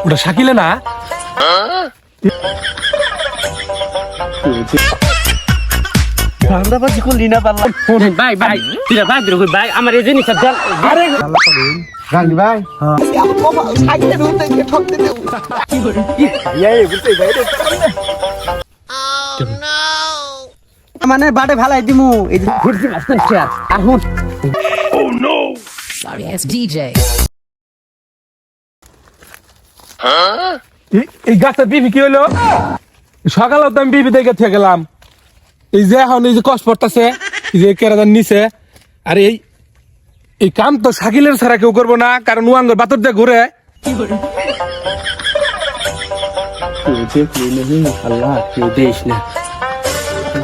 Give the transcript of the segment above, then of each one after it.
ওটা শাকিলে না? ধান্দাবাজি করলি না পারলাম। ভাই ভাই তুই ভাই বিরোধ ভাই আমার এই জিনিসটা দেন। আরে রানি ভাই মানে বাড়ে ভালাই দিমু এই যে ঘুরছি আসতেন শেয়ার আহুন Sorry ass DJ. এই গাছের বিবি কি হলো? সকালে তো আমি বিবি দেখে থেকে গেলাম। এই যে এখন এই যে কষ্ট পড়তেছে, এই যে কেরাদান নিচে, আর এই কাম তো শাকিলের ছাড়া কেউ করবো না, কারণ ওয়াঙ্গর বাতর দিয়ে ঘুরে। আল্লাহ কেউ দেশ না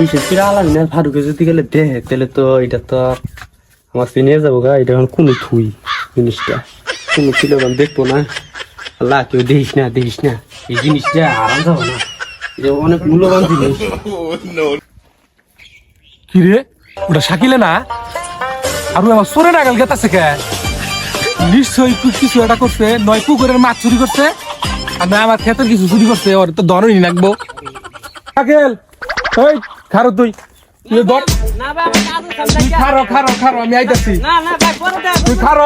বিশেষ করে আলাম না ফারুকে যদি গেলে দেখ তাহলে তো এটা তো আমার চিনে যাবো গা। এটা এখন কোনো থুই জিনিসটা কোনো ছিল দেখবো না। আল্লাহ কেউ দেখিস না এই জিনিসটা আরাম যাবো না। এটা অনেক মূল্যবান জিনিস। কি রে, ওটা শাকিলে না? আর ও আমার সরে নাগাল গেতাছে কে? নিশ্চয়ই কিছু একটা করছে, নয় পুকুরের মাছ চুরি করছে, আর না আমার ক্ষেতের কিছু চুরি করছে। ওর তো দরই নাকবো। শাকিল, ওই খারো তুই খারো আমি আইতাছি। তুই খারো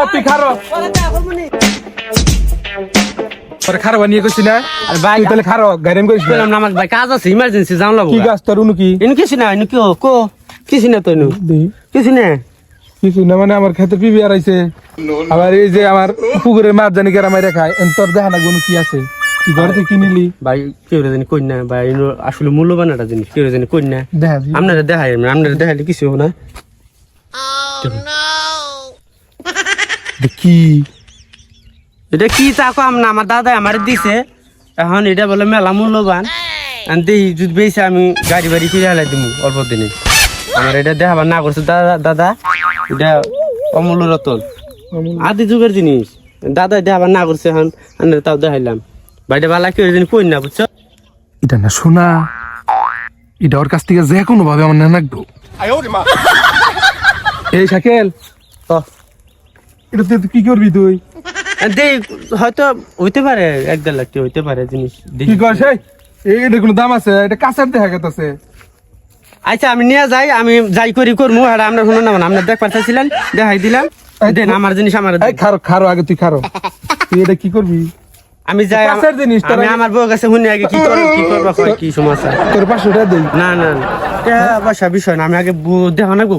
তোর খারো বানিয়ে করছি না? আর ভাই তুই তাহলে খারো গাড়ি করিস না। আমার ভাই কাজ আছে ইমার্জেন্সি জান লাগবো। কি গাছ তোর উনু কি? এনে কিছু না এনে কো কিছু না তো এনে কিছু না কিছু না মানে আমার খেতে পিবি আর আইছে। আবার এই যে আমার পুকুরের মাছ জানি কেরা মাইরা খায়, তোর দেখা না কোনো কি আছে? তুই ঘর থেকে কিনিলি? ভাই কেউ জানি কই না ভাই আসলে মূল্যবান একটা জিনিস কেউ জানি কই না। দেখা আপনারা দেখাইলে কিছু হবে না। কি এটা কি চাকো আমার দাদা আমার দিছে, এখন এটা বলে মেলা মূল্যবান। দেই যদি বেশি আমি গাড়ি বাড়ি ফিরে হেলাই দিব অল্প দিনে। আমার এটা দেখাবার না করছে দাদা এটা অমূল্য রতন আদি যুগের জিনিস। দাদা দেখাবার না করছে, এখন আমরা তাও দেখাইলাম। ভাইটা বালা কেউ জানি কই না বুঝছো? এটা না শোনা, এটা ওর কাছ থেকে যে কোনো ভাবে আমার না নাকবো। এই শাকেল, এটা তুই কি করবি? তুই দেই হয়তো হইতে পারে 1-1.5 লাখ হইতে পারে জিনিস। কি করছ? এটা কোনো দাম আছে? এটা কাঁচার দেখা গেছে। আচ্ছা আমি নিয়ে যাই, আমি যাই করবো আর আমরা শুনুন না আপনার দেখ পাঠাইছিলেন দেখাই দিলাম। দেন আমার জিনিস আমার খারো আগে তুই খারো। তুই এটা কি করবি? আমি যাই কাঁচার জিনিস আমি আমার বউ কাছে শুনি আগে কি করবা কি সমস্যা। তোর 500 টাকা দেই। না বাসা বিষয় না, আমি আগে দেখা না গো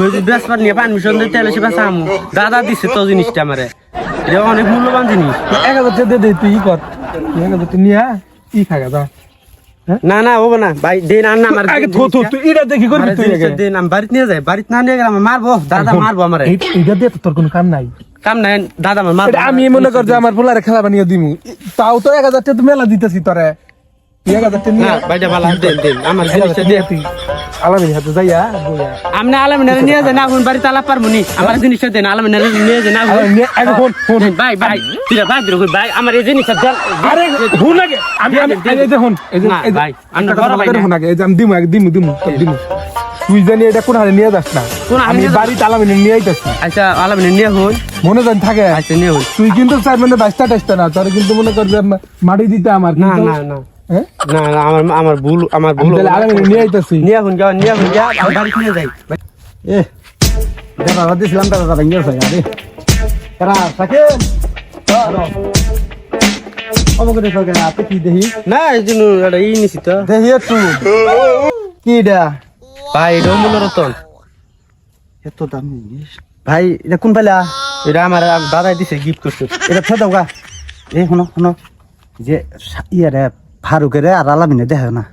যদি বেসপার নিয়ে পারমিশন দিতে হলে সে বাসা আমু দাদা দিচ্ছে তো জিনিসটা আমারে। এটা অনেক মূল্যবান জিনিস। 1000 টাকা দে, তুই ই কর। 1000 টাকা নিয়ে কি খাগা যা। না হবো না ভাই, দেন আর না আমার আগে তুই এটা দেখি করবি তুই আগে। দেন আমি বাড়িতে নিয়ে যাই, বাড়িতে না নিয়ে গেলে আমার মারবো দাদা, মারবো আমারে। এটা দিয়ে তো তোর কোনো কাম নাই। কাম নাই দাদা আমার মারবো। আমি মনে কর যে আমার পোলারে খেলা বানিয়ে দিমু, তাও তো 1000 টাকা তো মেলা দিতেছি তোরে। 1000 টাকা না নিয়ে ভাইটা ভালো দেন আমার জিনিসটা দিয়ে তুই আলামিন হাতে যাইয়া বইয়া আপনি আলমিনারে নিয়ে যান, এখন বাড়িতে আলাপ পারবো নি। আমার জিনিসটা দেন আলমিনারে নিয়ে যান। আগে ফোন ভাই তুই ভাই বিরোধ ভাই আমার এই জিনিসটা দেন। আরে ফোন আগে আমি এই যে ফোন এই যে না ভাই আমি একটা বড় কথা ভাই বলতে ফোন আগে এই যে আমি দিমু তুই জানি এটা কোন হারে নিয়ে যাস না। আমি বাড়িতে আলামিন নিয়ে আইতাছি। আচ্ছা আলমিনারে নিয়ে হই মনে জান থাকে। আচ্ছা নিয়ে হই। তুই কিন্তু চাই মানে 22টা টেস্টা না, তোর কিন্তু মনে কর যে মাটি দিতে আমার না কিন্তু হ্যাঁ না আমার ভুল তাহলে আলামিন নিয়ে আইতাছি। নিয়ে হন বাড়িতে নিয়ে যাই। এ দাদা দিছিলাম দাদা ভেঙে গেছে আরে কারা থাকে অবগত সরকার আপনি কি দেখি না এই জন্য এটা নিছি তো দেখি একটু কি ডা ভাই এটা অমূল্য রতন। এত দাম জিনিস ভাই এটা কোন পাইলা? এটা আমার দাদাই দিছে গিফট করছে। এটা ফেদাও গা এই শোনো যে ইয়ারে ফারুকের আর আলামিনে দেখা না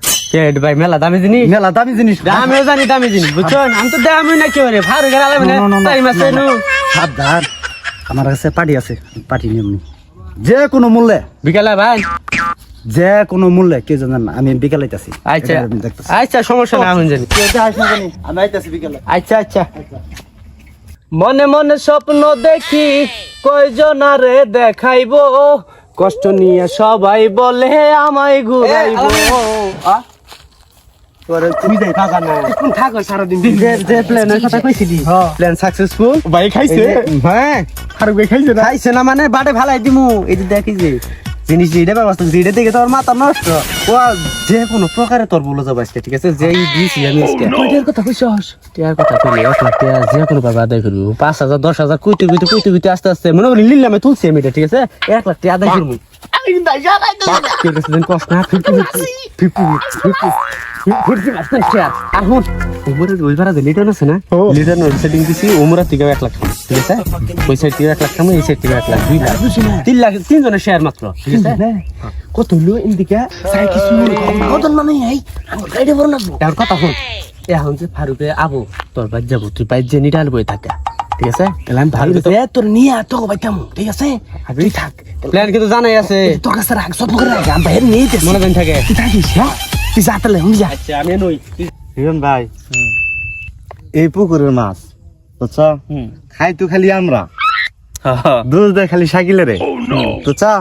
ভাই মেলা দামি জিনিস, মেলা দামি জিনিস আমিও জানি দামি জিনিস বুঝছো। আমি তো দামি না কেউ রে ফারুক সাবধান আমার কাছে পার্টি আছে, পার্টি নিয়ম যে কোনো মূল্যে বিকালে ভাই যে কোনো মূল্যে কে জানেন না, আমি বিকালে আইতাছি। আচ্ছা সমস্যা না এখন জানি। আমি আইতাছি বিকালে। আচ্ছা মনে মনে স্বপ্ন দেখি কয়জনারে দেখাইবো, কষ্ট নিয়ে সবাই বলে আমায় ঘুরাইবো। তুমি যাই থাকা না কোন থাকো সারাদিন যে প্ল্যানের কথা কইছিলি প্ল্যান সাকসেসফুল। ভাই খাইছে? হ্যাঁ ফারুক ভাই খাইছে না? খাইছে না মানে বাড়ে ভালাই দিমু এই যে দেখি যে জিনিস যেটা ব্যবস্থা যেটা দেখে তোর মাথা নষ্ট ও যে কোনো প্রকারে তোর বলে যাবো আজকে ঠিক আছে যেই দিয়েছি আমি আজকে কয়টার কথা কইছস টিয়ার কথা কইলে 1 লাখ টাকা যে কোনো ভাবে আদায় করবো 5,000 10,000 কইতে আস্তে আস্তে মনে করি লিলামে তুলছি আমি এটা ঠিক আছে 1 লাখ টাকা আদায় করবো ঠিক আছে দিন কষ্ট না 50 আর হুন ওমরে ওই ভাড়া যে লিটার আছে না লিটার নো সেটিং দিছি ওমরা থেকে 1 লাখ ঠিক আছে ওই সাইড থেকে 1 লাখ কামে এই সাইড থেকে 1 লাখ 2 লাখ 3 লাখ তিনজনের শেয়ার মাত্র ঠিক আছে কত হলো ইন্দিকা সাই কিছু কত মানে এই আমার গাড়ি ভরনা আর কথা হল এখন যে ফারুকে আবো তোর বাদ যাবো তুই বাইর যে নিটাল বই থাকা ঠিক আছে তাহলে আমি ভালো তোর নিয়ে তো বাইতাম ঠিক আছে তুই থাক প্ল্যান কিন্তু জানাই আছে তোর কাছে রাখ সব করে রাখ আমি বাইরে নিয়ে মনে দেন থাকে তুই থাকিস হ্যাঁ তুই যাতালে হুম যা আচ্ছা আমি নই হিরণ ভাই এই পুকুরের মাছ বুঝছো খাই তো খালি আমরা দুধ দেয় খালি সাইকেলে রে বুঝছো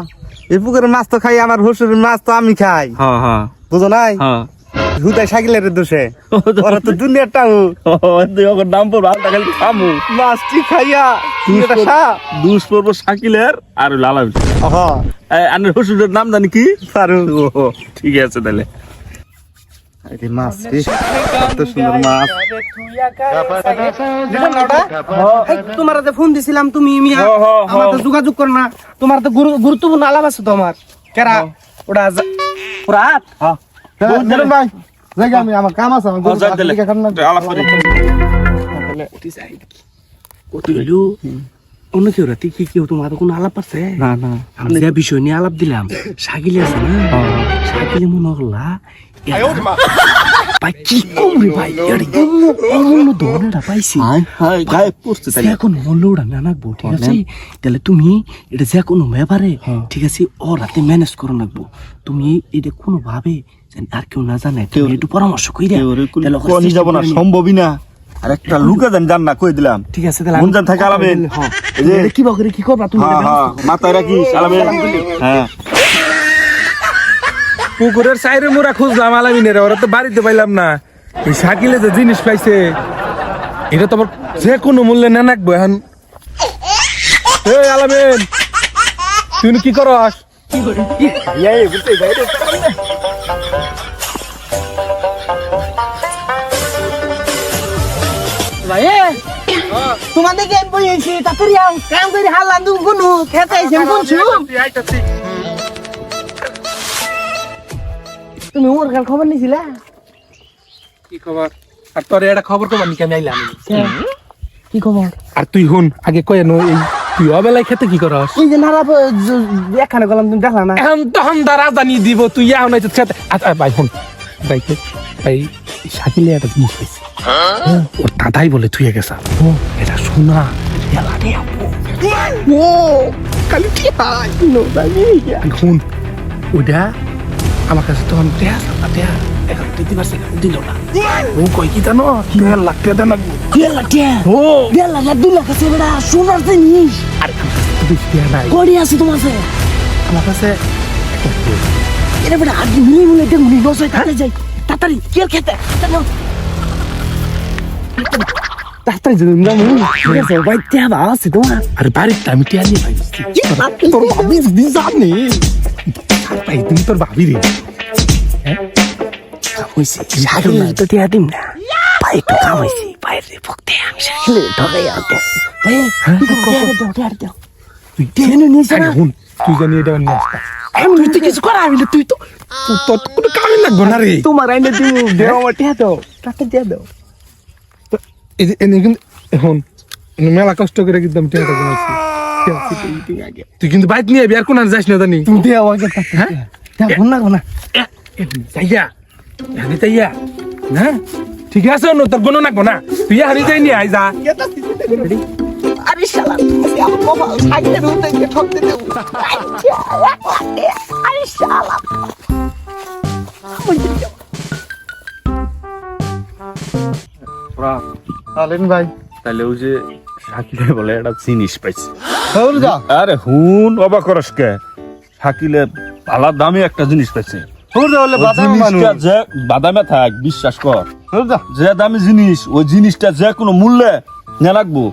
এই পুকুরের মাছ তো খাই আমার শ্বশুরের মাছ তো আমি খাই বুঝো নাই হুদাই সাইকেলের দোষে ওরা তো দুনিয়ার টাউ দাম পড়বো আর টাকা খামু মাছটি খাইয়া দুষ পড়বো শাকিলের আর লালা আনের শ্বশুরের নাম জানি কি পারু ও ঠিক আছে তাহলে মাছ কত সুন্দর মাছ তোমার যে ফোন দিছিলাম তুমি আমার তো যোগাযোগ কর না তোমার তো গুরুত্বপূর্ণ আলাপ আছে তো আমার কেরা ওটা রাত ভাই জায়গা আমি আমার কাম আছে আমার আলাপ করি অন্য কেউ রাতে কি কেউ তোমার কোনো আলাপ আছে না না আমি যে বিষয় নিয়ে আলাপ দিলাম সাকিলে আছে না সাকিলে মনে হল্লা ভাই কি কমরে ভাই অমূল্য ধরনেটা পাইছি গায়ে পড়ছে তাই এখন মূল্য ওটা নানাকবো ঠিক আছে তাহলে তুমি এটা যে কোনো ব্যাপারে ঠিক আছে ও রাতে ম্যানেজ করে রাখবো তুমি এটা কোনো ভাবে আর কেউ না জানে তুমি একটু পরামর্শ কইরা কোনি যাব না সম্ভবই না আর একটা লুকা জান না কই দিলাম ঠিক আছে তাহলে মন জান থাকে আলাবেন এই যে কি বকরে কি করবা তুমি মাথায় রাখিস আলাবেন হ্যাঁ পুকুরের সাইরে মোরা খুঁজলাম আলামিনের ওরা তো বাড়িতে পাইলাম না ওই সাকিলে যে জিনিস পাইছে এটা তো আবার যে কোনো মূল্যে না নাকবো এখন এই আলামিন তুই কি করস তোমাদের গেম বইছি তাড়াতাড়ি আও কাম করে হাল লান্দু গুনু খেতে আইছেন কোনছু তুমি ওর কাল খবর নিছিলা কি খবর আর তোর এটা খবর তো মানি কেন আইলাম কি খবর আর তুই হুন আগে কয়ে নো এই তুই অবেলায় খেতে কি করস এই যে নারা একখানে গেলাম তুমি দেখলা না এখন তখন দ্বারা জানি দিব তুই এখন হয়তো খেতে আচ্ছা ভাই হুন ভাই ভাই সাকিলে একটা জিনিস পাইছে ওর দাদাই বলে তুই গেছা এটা শোনা ও কালি ঠিক হয় নো জানি হুন ওটা আমার কাছে তখন দেয়া এখন দিতে পারছে দিল না ও কই কি জানো 1.5 লাখ টাকা দেন ও 1.5 লাখ 2 লাখ আছে বেটা সোনার জিনিস আরে দুষ্টিয়া নাই কড়ি আছে তোমার কাছে আমার কাছে এটা বেটা আর মিলে এটা মুনি নসই তাতে যাই তাড়াতাড়ি কি খেতে তাড়াতাড়ি জন্য ঠিক আছে ভাই টিয়া আছে তোমার আরে বাড়িতে আমি টিয়া নিয়ে ভাই তোর ভাবি যদি জানে ভাই তুমি তোর ভাবি রে হইছে সাইকেল তো টিয়া দিম না ভাই তো কামাইছি বাইরে ফকতে আমি সাইকেল ঢোকাই আতে তুই টেনে নিস না হুন তুই জানি এটা নিয়ে আসতা আমি তুই কিছু করা আমি তুই তো তোর কোনো কামে লাগবে না রে তোমার আইনে দিও দেও আমার টিয়া দাও তাতে টিয়া দাও কিন্তু এখন মেলা কষ্ট করে কিন্তু আমি টিয়াটা বানাইছি তুই কিন্তু বাইক নিয়ে বিয়ার কোন যাস না জানি তুমি দেও আমাকে হ্যাঁ ফোন না কোনা যাইয়া হানি যাইয়া না ঠিক আছে অন্য তোর বোন নাকবো না তুই হানি যাই নিয়ে আই যা আরে শালা আমার বাবা সাইকেল উঠে ঠকতে দেও আরে শালা আলেন ভাই তাহলে ওই যে শাকিলে বলে একটা জিনিস পাইছে হল যা আরে হুন অবাক করস কে শাকিলে ভালো দামি একটা জিনিস পাইছে হল যা হলে ওই বাদাম মানুষ জিনিসটা যে বাদামে থাক বিশ্বাস কর হল যা যে দামি জিনিস ওই জিনিসটা যে কোনো মূল্যে না লাগবো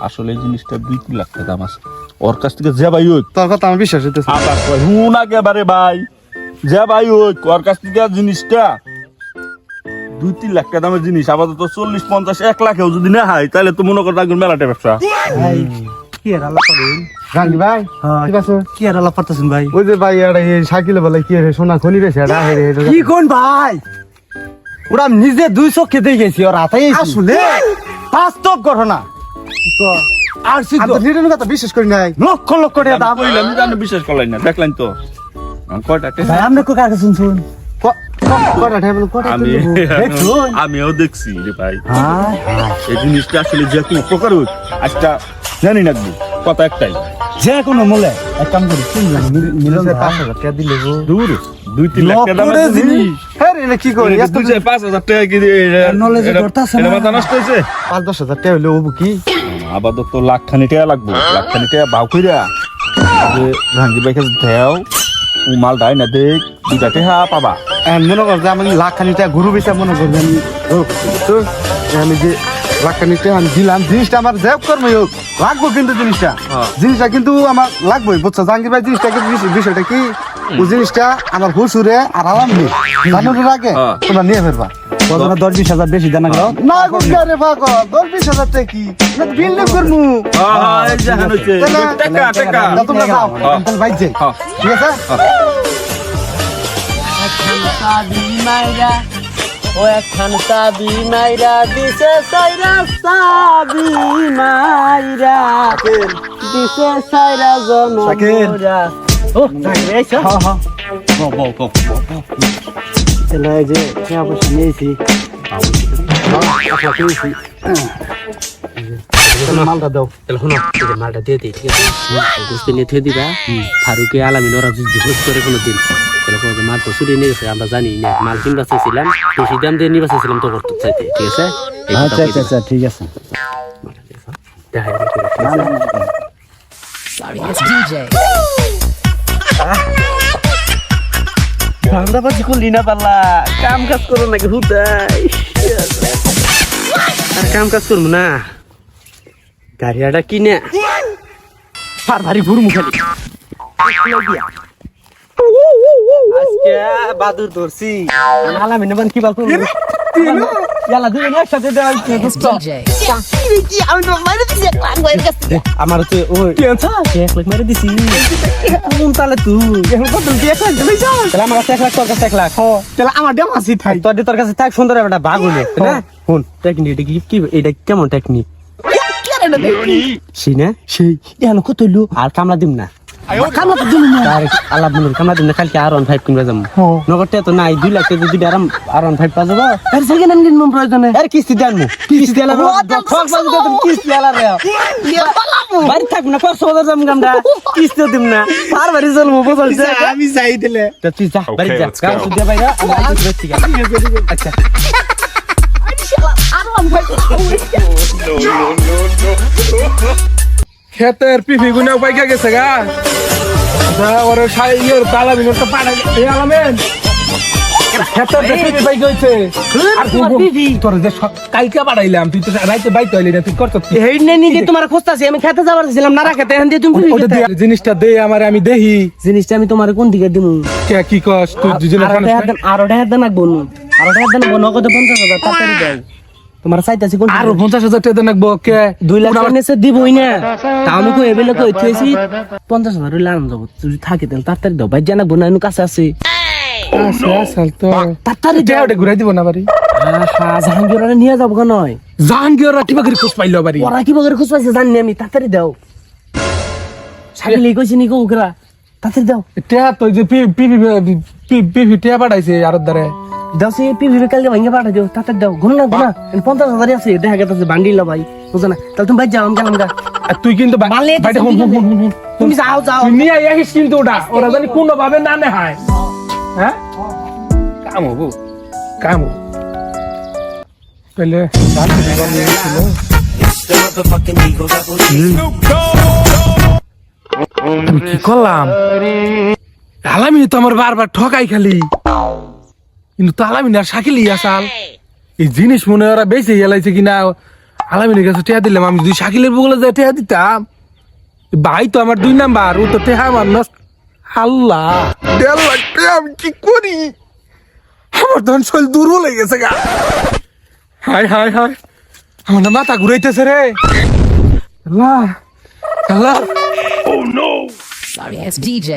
আসলে এই জিনিসটা 2-3 লাখ টাকা দাম আছে ওর কাছ থেকে যে ভাই হোক তোর কথা আমার বিশ্বাস হইতেছে আবার কয় হুন একেবারে ভাই যে ভাই হোক ওর কাছ থেকে জিনিসটা 2-3 লাখ টাকা দামের জিনিস আপাতত 40-50-1 লাখেও যদি না হয় তাহলে তো মনে করতে একদম মেলাটা ব্যবসা কি আর আলাপ করেন জাহাঙ্গীর ভাই ঠিক আছে কি আর আলাপ করতেছেন ভাই ওই যে ভাই এটা এই সাইকেলে বলে কি রে সোনা খনি রেছে এটা হে রে কি কোন ভাই ওরা নিজে 2 চোখে দিয়ে গেছি ওর হাতেই আসলে বাস্তব ঘটনা আর আমি তো নিরন কথা বিশ্বাস করি নাই লক্ষ লক্ষ টাকা দাম কইলাম জানো বিশ্বাস করলাই না দেখলেন তো কয়টা টাকা? ভাই আপনি কো কাকে শুনছুন কটা টেবিল কটা আমি দেখুন। আমিও দেখছি রে ভাই হ্যাঁ এই জিনিসটা আসলে যে কোনো প্রকার হোক আজটা জানি না কি কথা একটাই যে কোনো মূল্যে এক কাম করি মিলন 5,000 টাকা দিলে গো দূর 2-3 লাখ টাকা দামের জিনিস হ্যাঁ রে কি করি এত 2-5,000 টাকা কি knowledge করতাছে না। এটা মাথা নষ্ট হয়েছে 5-10,000 টাকা হইলে হবো কি আপাতত লাখখানি টাকা লাগবে লাখখানি টাকা ভাও কইরা যে ভাঙ্গি বাইকে দেও ও মাল দাই না দেখ 2 টাকা পাবা মনে কর যে আমি লাখ খানি টাকা ঘুরু বেচা মনে কর যে আমি যে লাখ খানি টাকা আমি দিলাম জিনিসটা আমার জেব করবো হোক লাগবো কিন্তু জিনিসটা কিন্তু আমার লাগবোই বুঝছো জাহাঙ্গীর ভাই জিনিসটা কিন্তু বিষয়টা কি ও জিনিসটা আমার হুসুরে আর আরাম নেই জানুর আগে তোমরা নিয়ে ফেরবা 10-20,000 বেশি দেনা গেল না গুন্ডা রে পাগল 10-20,000 টাকা কি না বিল নে করমু এই জাহান হচ্ছে টাকা টাকা তোমরা যাও তাহলে ভাই যাই ঠিক আছে সাবি মাইরা ও একখান সাবি মাইরা দিছে সাইরা সাবি মাইরা দিছে সাইরা জনমরা ও যাইছো হ্যাঁ হ্যাঁ চলো এই যে টাকা পয়সা নিয়েছি মালটা দাও তাহলে শোনো এই যে মালটা দিয়ে দিই ঠিক আছে গোস্ত নিয়ে থুয়ে দিবা ফারুকে আলামিন ওরা যদি হোস করে কোনো দিন তাহলে কোনো মাল তো চুরি নিয়ে গেছে আমরা জানি না মাল কিনবা চাইছিলাম বেশি দাম দিয়ে নিবা চাইছিলাম তো করতে চাইতে ঠিক আছে আচ্ছা ঠিক আছে দেখা Sorry, it's DJ. আমরা বাজি করলি না পারলা কাম কাজ করো নাকি হুদাই আর কাম কাজ করবো না গাড়িয়াটা কিনে আর ভারী ঘুরমু খালি আজকে বাদুর ধরছি আলামিন বান কি বলতো ইয়ালা দুজন একসাথে দেওয়া DJ. আমার তো ওই এক লাখ মেরে দিছি কোন তালে তুই এখন কত দিয়ে এক লাখ দিবি তাহলে আমার কাছে 1 লাখ তোর কাছে 1 লাখ তাহলে আমার দেম আসি থাই তোর কাছে থাক সুন্দর একটা ভাগ হইলে না শুন টেকনিক এটা কি এটা কেমন টেকনিক সিনে সেই এখন কত হইলো আর কামলা দিম না কামলা তো দিম না আর আল্লাহ বলুন কামলা দিম না কালকে আর 5 কিনবা যাম নগরতে তো নাই 2 লাখ টাকা যদি আর 5 পা যাবো আর সেকেন্ড হ্যান্ড কিনবো প্রয়োজনে আর কিস্তি দেনমু কিস্তি দেলা কিস্তি দেলা রে বাড়ি থাকবো না কষ্ট বাজার যাম গামরা কিস্তি দিম না আর বাড়ি চলবো বলছে আমি যাই দিলে তো তুই যা বাড়ি যা কাম সুদে বাইরা আমি বুঝছি আচ্ছা খেতের পিফি গুনা পাইকা গেছে গা ওর সাইয়ের তালা বিনোর তো পাড়া এ আলামেন খেতের পিফি পাইকা হইছে আর তোর যে কালকে পাড়াইলাম তুই তো রাইতে বাইতে হইলি না তুই করছ কি হেই নেনি যে তোমার খোঁজতাছি আমি খেতে যাবার ছিলাম না রাখতে এখন দিয়ে তুমি ওটা দে জিনিসটা দে আমারে আমি দেহি জিনিসটা আমি তোমার কোন দিকে দিমু কে কি কস তুই দুজনে আর ওটা দেন রাখবো আর ওটা দেন নগদ 50,000 তাড়াতাড়ি দাও তোমার চাইতাছি কোন আর 50,000 টাকা নাকবো কে 2 লাখ নিচে দিবই না তা আমি কই এবেলে কই থইছি 50,000 হইলে আরাম যাব যদি থাকে তাহলে তাড়াতাড়ি দাও ভাই জানা বোনা এনু কাছে আছে আসল তো তাড়াতাড়ি দে ওটা ঘুরাই দিব না বাড়ি হ্যাঁ জাহাঙ্গীর ওরা নিয়ে যাবো কেন নয় জাহাঙ্গীর রাটিবা করে খোঁজ পাইলো বাড়ি ওরা কি বগের খোঁজ পাইছে জানি আমি তাড়াতাড়ি দাও ছাগলি কইছি নি কো ওকরা তাড়াতাড়ি দাও টেয়া তো যে পিপি টেয়া পাঠাইছে আর ধরে দাও সে পিভি কালকে ভাঙে পাঠা দিও তাড়াতাড়ি দাও ঘুম না 50,000 আছে দেখা গেছে বান্ডিল ভাই বুঝো না তাহলে তুমি ভাই যাও আমি গেলাম গা আর তুই কিন্তু বাইরে হুন তুমি যাও তুই নিয়ে আইস কিন্তু ওরা জানি কোনো ভাবে না নে হয় হ্যাঁ কাম হবো কাম পেলে কি করলাম আলামিন তো আমার বারবার ঠকাই খালি কিন্তু তো আলামিন আর শাকিলি আসাল এই জিনিস মনে ওরা বেশি গেলাইছে কিনা আলামিনের কাছে টেয়া দিলাম আমি যদি শাকিলের বগলে যাই টেয়া দিতাম ভাই তো আমার 2 নাম্বার, ও তো টেহা আমার নষ্ট। আল্লাহ, 1.5 লাখ টাকা আমি কি করি? আমার তখন শরীর দুর্বল হয়ে গেছে গা। হায় হায় হায়, আমার না মাথা ঘুরাইতেছে রে। আল্লাহ আল্লাহ। Sorry ass DJ.